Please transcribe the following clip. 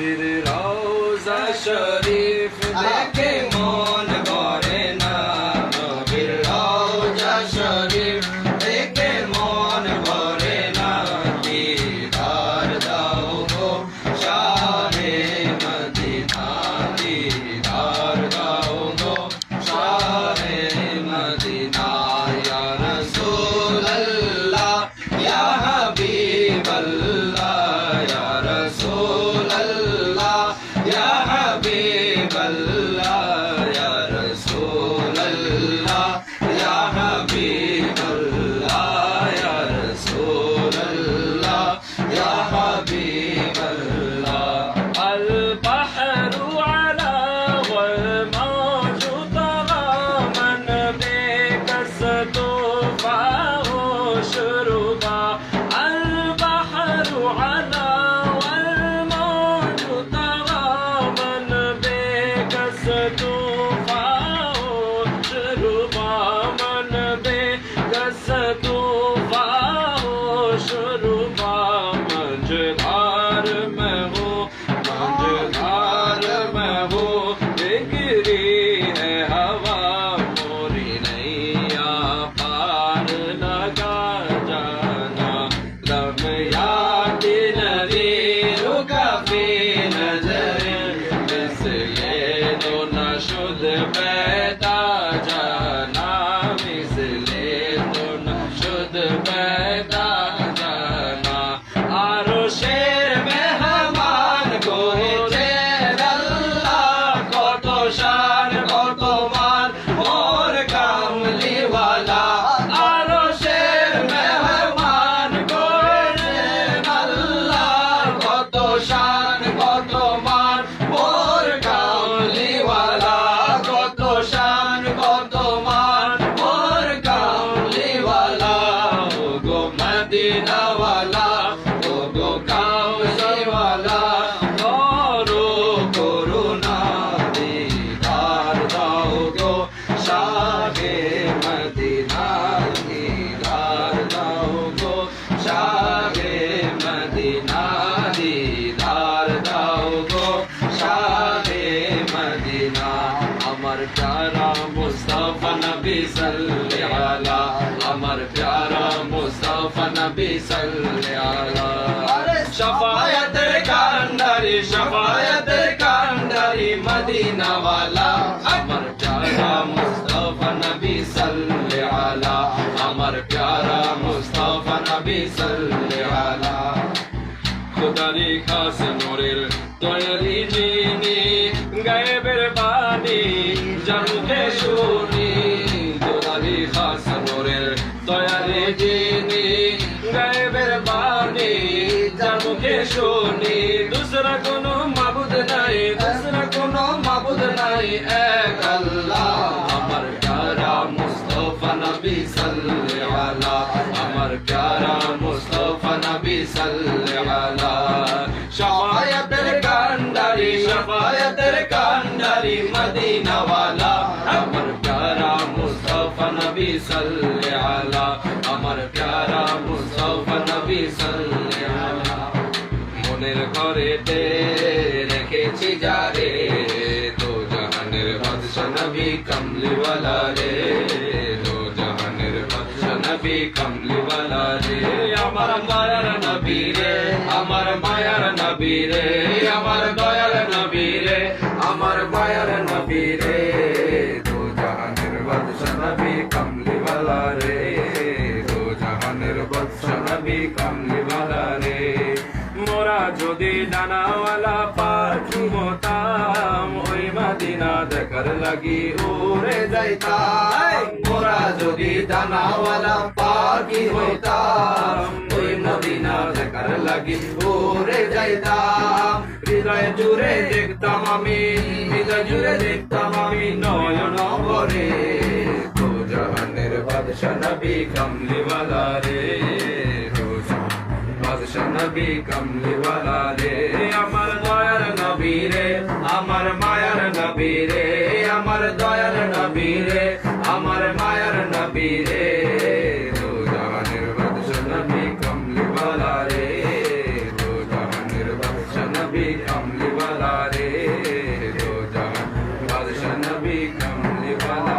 নবীর রওজা শরীফ দেখে মন ভরে না, নবীর রওজা শরীফ দেখে মন ভরে না, দিদার দাও গো শাহে মদিনা, দিদার দাও গো শাহে মদিনা, ইয়া রাসূলুল্লাহ ইয়া হাবিবাল্লাহ, ইয়া রাসূলুল্লাহ ইয়া হাবিবাল্লাহ, ইয়া রাসূলুল্লাহ ইয়া হাবিবাল্লাহ, ইয়া রাসূলুল্লাহ ইয়া হাবিবাল্লাহ। আল বাহরু আলা ওয়াল মাওজু তাগামান বিকাসতু ফাহু শুরবা, আল বাহরু আলা ওয়াল মাওজু তাগামান বিকাসতু ফাহু শুরবা, মান বিকাসতু ফাহু শুরবা, मझधार में हो, मझधार में हो, बिगड़ी है हवा, मोरी नैया पार लगा जाना, दम याद नदी रुका भी नजर, इसलिए तो न शुद्ध पैदा जाना, इसलिए तो न शुद्ध पैदा जाना, আরশের মেহমান করেছেন আল্লাহ, কত শান কত মান মোর কামলিওয়ালা, আরশের মেহমান করেছেন আল্লাহ, কত শান কত মান মোর কামলিওয়ালা, কত শান কত মান মোর কামলিওয়ালা, ও গো মদিনাওয়ালা, ও গো কাউসারওয়ালা, করো করুণা, দিদার দাও গো শাহে মদিনা, দিদার দাও গো শাহে মদিনা, দিদার দাও গো শাহে মদিনা। আমার প্যারা মুস্তাফা নবী সাল্লি আলা, আমার প্যারা মুস্তাফা নবী সাল্লি আলা, শাফায়াতের কান্ডারি, শাফায়াতের কান্ডারি মদিনা ওয়ালা, আমার প্যারা মুস্তাফা নবী সাল্লি আলা, আমার প্যারা মুস্তাফা নবী সাল্লি আলা। খুদারি খাস নূরের তৈরি যিনি, গায়েবের বাণী যার মুখে শুনি, খুদারি খাস নূরের তৈরি যিনি, গায়েবের বাণী যার মুখে শুনি, দুসরা কোনো মাবুদ নাই, দুসরা কোনো মাবুদ নাই, এক আল্লাহ, আমার প্যারা মুস্তাফা নবী সাল্লি আলা, আমার প্যারা মুস্তাফা নবী সাল্লি আলা, শাফায়াতের কান্ডারি, শাফায়াতের কান্ডারি মদিনা ওয়ালা, আমার প্যারা মুস্তাফা নবী সাল্লি আলা, আমার প্যারা মুস্তাফা নবী সাল্লি আলা। মনের ঘরেতে রেখেছি যারে, তো জাহানের বাদশা নবী কামলিওয়ালা রে, তো জাহানের বাদশা নবী কামলিওয়ালা রে, আমার দয়ার নবী রে, আমার মায়ার নবী রে, আমার দয়ার নবী রে, আমার মায়ার নবী রে, তো জাহানের বাদশা নবী কামলিওয়ালা রে, তো জাহানের বাদশা নবী কামলিওয়ালা রে। মোরা যদি ডানাওয়ালা পাখি হতাম, ওই মদিনা দেখার লাগি উড়ে যাইতাম, মোরা যদি ডানাওয়ালা পাখি হইতাম, ওই মদিনা দেখার লাগি উড়ে যাইতাম, হৃদয় জুড়ে দেখতাম আমি, হৃদয় জুড়ে দেখতাম আমি নয়ন ভরে, তো জাহানের বাদশা নবী কামলিওয়ালা রে, বাদশা নবী কামলিওয়ালা রে, আমার দয়ার নবী রে, আমার মায়ার নবী রে, আমার দয়ার নবী রে, আমার মায়ার নবী রে, তো জাহানের বাদশা নবী কামলিওয়ালা রে, তো জাহানের বাদশা নবী কামলিওয়ালা। कमली वाला रे दो जहां बादशाह नबी कमली वाला